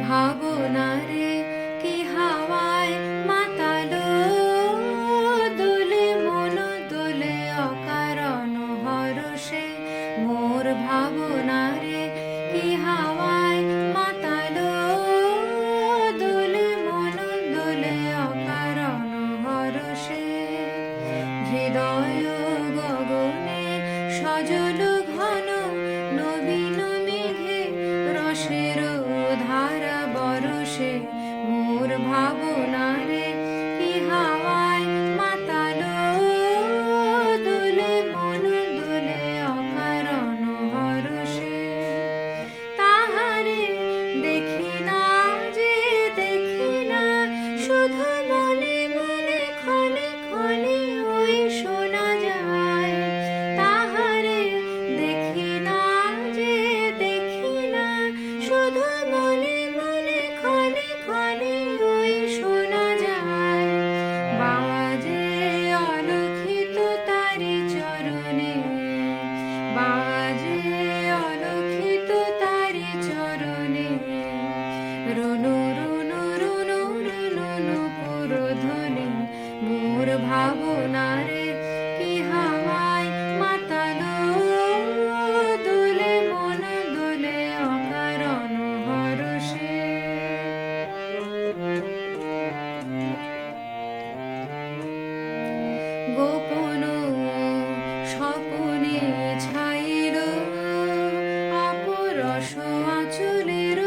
ভাবনারে কি হাওয়ায় মাতালো, দোলে মন দোলে অকারণ হরষে। মোর ভাবনারে কি হাওয়ায় মাতালো, দোলে মন দোলে অকারণ হরষে। হৃদয় গগনে সজল ঘন নবীন মেঘে রসের ধারা বরষে। মোর ভাবনারে কি হাওয়ায় মাতালো, দোলে মন দোলে অকারণ হরষে। তাহারে দেখি না যে দেখি না, শুধু মনে মনে ক্ষণে ক্ষণে ওই শোনা যায়। তাহারে দেখি না যে দেখি না, শুধু মনে মনে ক্ষণে ক্ষণে ওই শোনা যায়। বাজে অলক্ষিত তারি চরণে, বাজে অলক্ষিত তারি চরণে। রুনু রুনু রুনু রুনু পুরধ্বনি। মোর ভাবনারে কি হাওয়ায় মাতালো, দোলে মন দোলে অকারণ হরষে। গোপন স্বপনে ছাইল অপরস আঁচলের